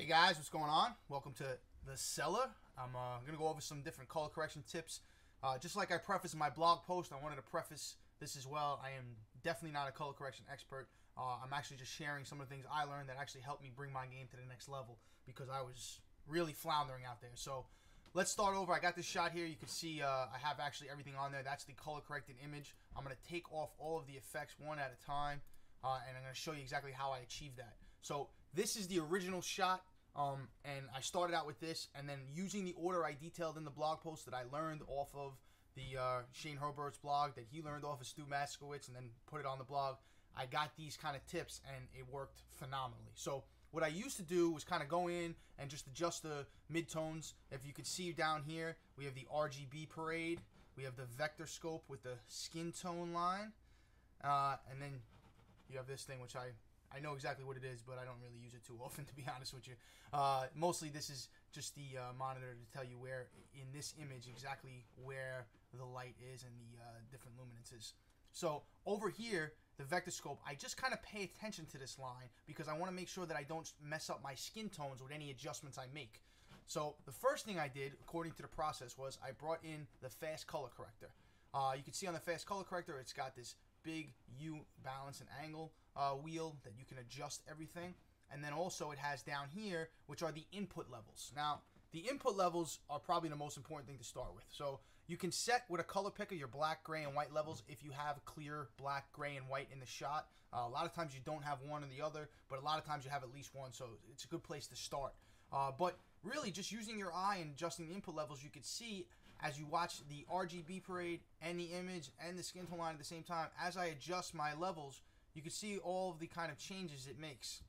Hey guys, what's going on? Welcome to the Cellar. I'm going to go over some different color correction tips. Just like I prefaced in my blog post, I wanted to preface this as well. I am definitely not a color correction expert. I'm actually just sharing some of the things I learned that actually helped me bring my game to the next level because I was really floundering out there. So let's start over. I got this shot here. You can see I have actually everything on there. That's the color corrected image. I'm going to take off all of the effects one at a time, and I'm going to show you exactly how I achieved that. So this is the original shot, and I started out with this, and then using the order I detailed in the blog post that I learned off of the Shane Herbert's blog that he learned off of Stu Maskowitz and then put it on the blog. I got these kind of tips, and it worked phenomenally. So what I used to do was kind of go in and just adjust the midtones. If you could see down here, we have the RGB parade. We have the vector scope with the skin tone line. And then you have this thing, which I know exactly what it is, but I don't really use it too often, to be honest with you. Mostly this is just the monitor to tell you where, in this image, exactly where the light is and the different luminances. So over here, the vector scope, I just kind of pay attention to this line because I want to make sure that I don't mess up my skin tones with any adjustments I make. So the first thing I did, according to the process, was I brought in the fast color corrector. You can see on the fast color corrector, it's got this big U balance and angle wheel that you can adjust everything. And then also it has down here, which are the input levels. Now, the input levels are probably the most important thing to start with. So you can set with a color picker your black, gray, and white levels if you have clear black, gray, and white in the shot. A lot of times you don't have one or the other, but a lot of times you have at least one, so it's a good place to start. But really, just using your eye and adjusting the input levels, you could see as you watch the RGB parade and the image and the skin tone line at the same time, as I adjust my levels, you can see all of the kind of changes it makes.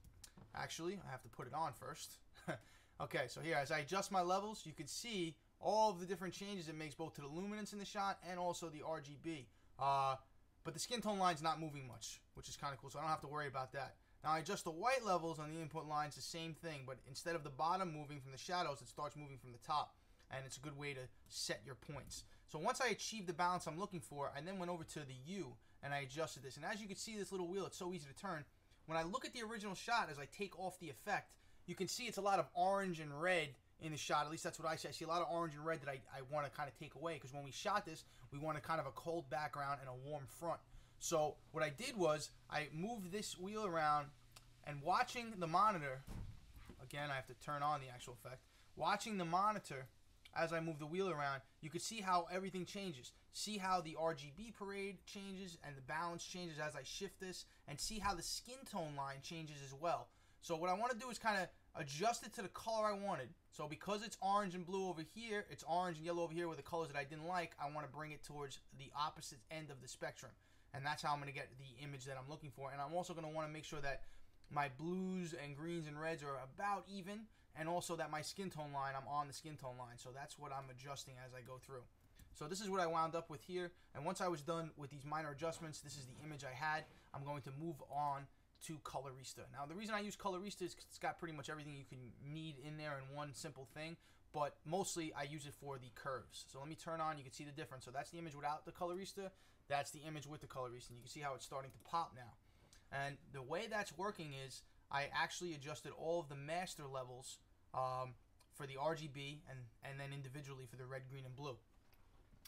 Actually, I have to put it on first. Okay, so here, as I adjust my levels, you can see all of the different changes it makes both to the luminance in the shot and also the RGB. But the skin tone line's not moving much, which is kind of cool, so I don't have to worry about that. Now I adjust the white levels on the input lines, the same thing, but instead of the bottom moving from the shadows, it starts moving from the top, and it's a good way to set your points. So once I achieved the balance I'm looking for, I then went over to the U, and I adjusted this. And as you can see, this little wheel, it's so easy to turn. When I look at the original shot, as I take off the effect, you can see it's a lot of orange and red in the shot. At least that's what I see. I see a lot of orange and red that I want to kind of take away, because when we shot this, we wanted kind of a cold background and a warm front. So what I did was I moved this wheel around, and watching the monitor, again, I have to turn on the actual effect, watching the monitor as I move the wheel around, you can see how everything changes. See how the RGB parade changes and the balance changes as I shift this, and see how the skin tone line changes as well. So what I want to do is kind of adjust it to the color I wanted. So because it's orange and blue over here, it's orange and yellow over here with the colors that I didn't like, I want to bring it towards the opposite end of the spectrum. And that's how I'm going to get the image that I'm looking for. And I'm also going to want to make sure that my blues and greens and reds are about even, and also that my skin tone line, I'm on the skin tone line. So that's what I'm adjusting as I go through. So this is what I wound up with here. And once I was done with these minor adjustments, this is the image I had. I'm going to move on to Colorista. Now, the reason I use Colorista is 'cause it's got pretty much everything you can need in there in one simple thing. But mostly, I use it for the curves. So let me turn on. You can see the difference. So that's the image without the Colorista. That's the image with the Colorista. And you can see how it's starting to pop now. And the way that's working is I actually adjusted all of the master levels for the RGB and then individually for the red, green, and blue.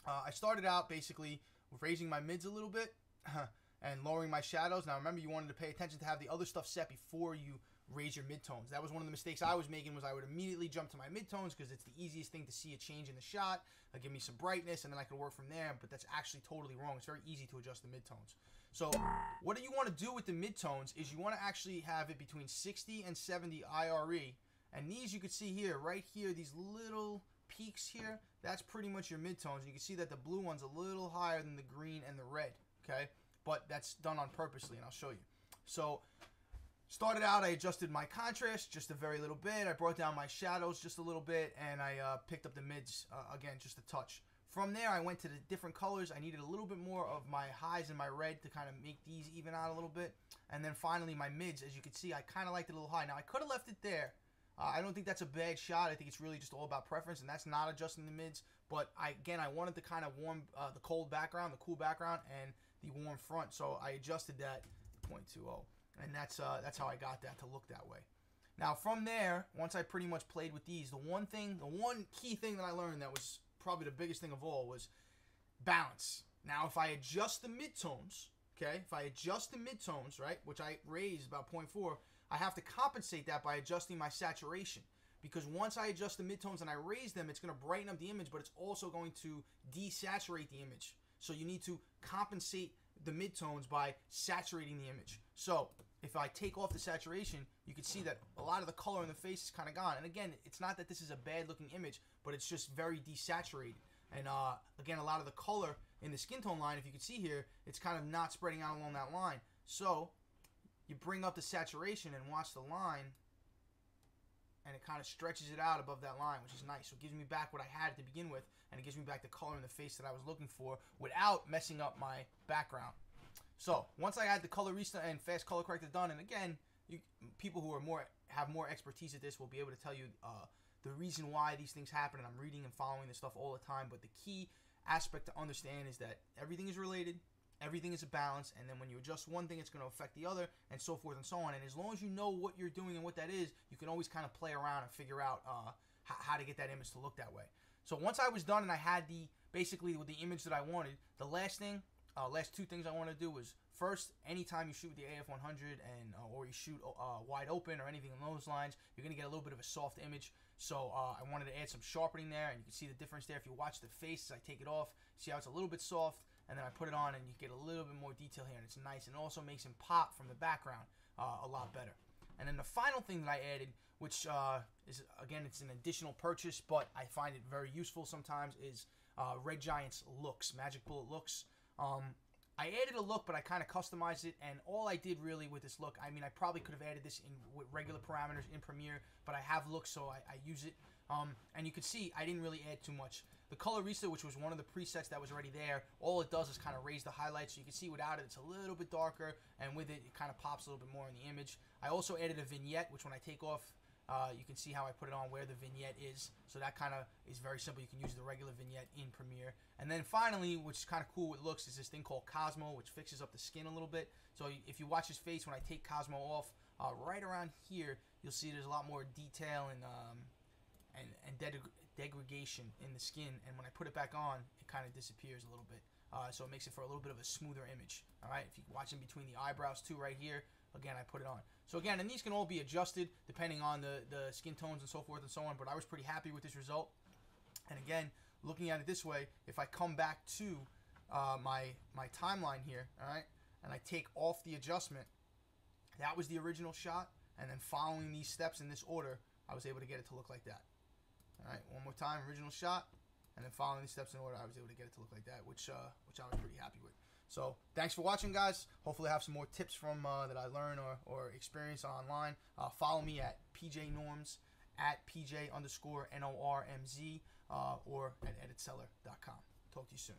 I started out basically raising my mids a little bit and lowering my shadows. Now remember, you wanted to pay attention to have the other stuff set before you raise your midtones. That was one of the mistakes I was making, was I would immediately jump to my midtones because it's the easiest thing to see a change in the shot, give me some brightness, and then I could work from there. But that's actually totally wrong. It's very easy to adjust the midtones. So what you want to do with the midtones is you want to actually have it between 60 and 70 IRE. And these you can see here, right here, these little peaks here, that's pretty much your midtones. And you can see that the blue one's a little higher than the green and the red, okay? But that's done on purposely, and I'll show you. So started out, I adjusted my contrast just a very little bit. I brought down my shadows just a little bit, and I picked up the mids, again, just a touch. From there, I went to the different colors. I needed a little bit more of my highs and my red to kind of make these even out a little bit. And then finally, my mids, as you can see, I kind of liked it a little high. Now, I could have left it there. I don't think that's a bad shot. I think it's really just all about preference, and that's not adjusting the mids. But, again, I wanted to kind of warm the cold background, the cool background, and the warm front. So I adjusted that 0.20. And that's how I got that to look that way. Now from there, once I pretty much played with these, the one key thing that I learned that was probably the biggest thing of all was balance. Now if I adjust the midtones, okay, right, which I raised about 0.4, I have to compensate that by adjusting my saturation. Because once I adjust the midtones and I raise them, it's going to brighten up the image, but it's also going to desaturate the image. So you need to compensate the midtones by saturating the image. So if I take off the saturation, you can see that a lot of the color in the face is kind of gone. And again, it's not that this is a bad looking image, but it's just very desaturated. And again, a lot of the color in the skin tone line, if you can see here, it's kind of not spreading out along that line. So you bring up the saturation and watch the line, and it kind of stretches it out above that line, which is nice. So it gives me back what I had to begin with, and it gives me back the color in the face that I was looking for without messing up my background. So once I had the colorista and fast color corrector done, and again, people who have more expertise at this will be able to tell you the reason why these things happen, and I'm reading and following this stuff all the time. But the key aspect to understand is that everything is related. Everything is a balance, and then when you adjust one thing, it's going to affect the other, and so forth and so on. And as long as you know what you're doing and what that is, you can always kind of play around and figure out how to get that image to look that way. So once I was done and I had basically with the image that I wanted, the last two things I want to do was, first, anytime you shoot with the AF100 or you shoot wide open or anything along those lines, you're going to get a little bit of a soft image. So I wanted to add some sharpening there, and you can see the difference there. If you watch the face as I take it off, see how it's a little bit soft. And then I put it on, and you get a little bit more detail here, and it's nice. And it also makes him pop from the background a lot better. And then the final thing that I added, which is, again, it's an additional purchase, but I find it very useful sometimes, is Red Giant's looks, Magic Bullet looks. I added a look, but I kind of customized it, and all I did really with this look, I mean, I probably could have added this with regular parameters in Premiere, but I have looks, so I use it. And you can see I didn't really add too much. The colorista, which was one of the presets that was already there, all it does is kind of raise the highlights. So you can see without it, it's a little bit darker, and with it, it kind of pops a little bit more in the image. I also added a vignette, which when I take off, you can see how I put it on where the vignette is. So that kind of is very simple. You can use the regular vignette in Premiere. And then finally, which is kind of cool with looks, is this thing called Cosmo, which fixes up the skin a little bit. So if you watch his face, when I take Cosmo off, right around here, you'll see there's a lot more detail and degradation in the skin, and when I put it back on, it kind of disappears a little bit. So it makes it for a little bit of a smoother image. All right, if you watch in between the eyebrows too, right here, again, I put it on. So again, and these can all be adjusted depending on the skin tones and so forth and so on, but I was pretty happy with this result. And again, looking at it this way, if I come back to my timeline here, all right, and I take off the adjustment, that was the original shot, and then following these steps in this order, I was able to get it to look like that. All right, one more time, original shot, and then following the steps in order, I was able to get it to look like that, which I was pretty happy with. So thanks for watching, guys. Hopefully I have some more tips from that I learned or experience online. Follow me at PJNorms, at PJ_NORMZ, or at editcellar.com. Talk to you soon.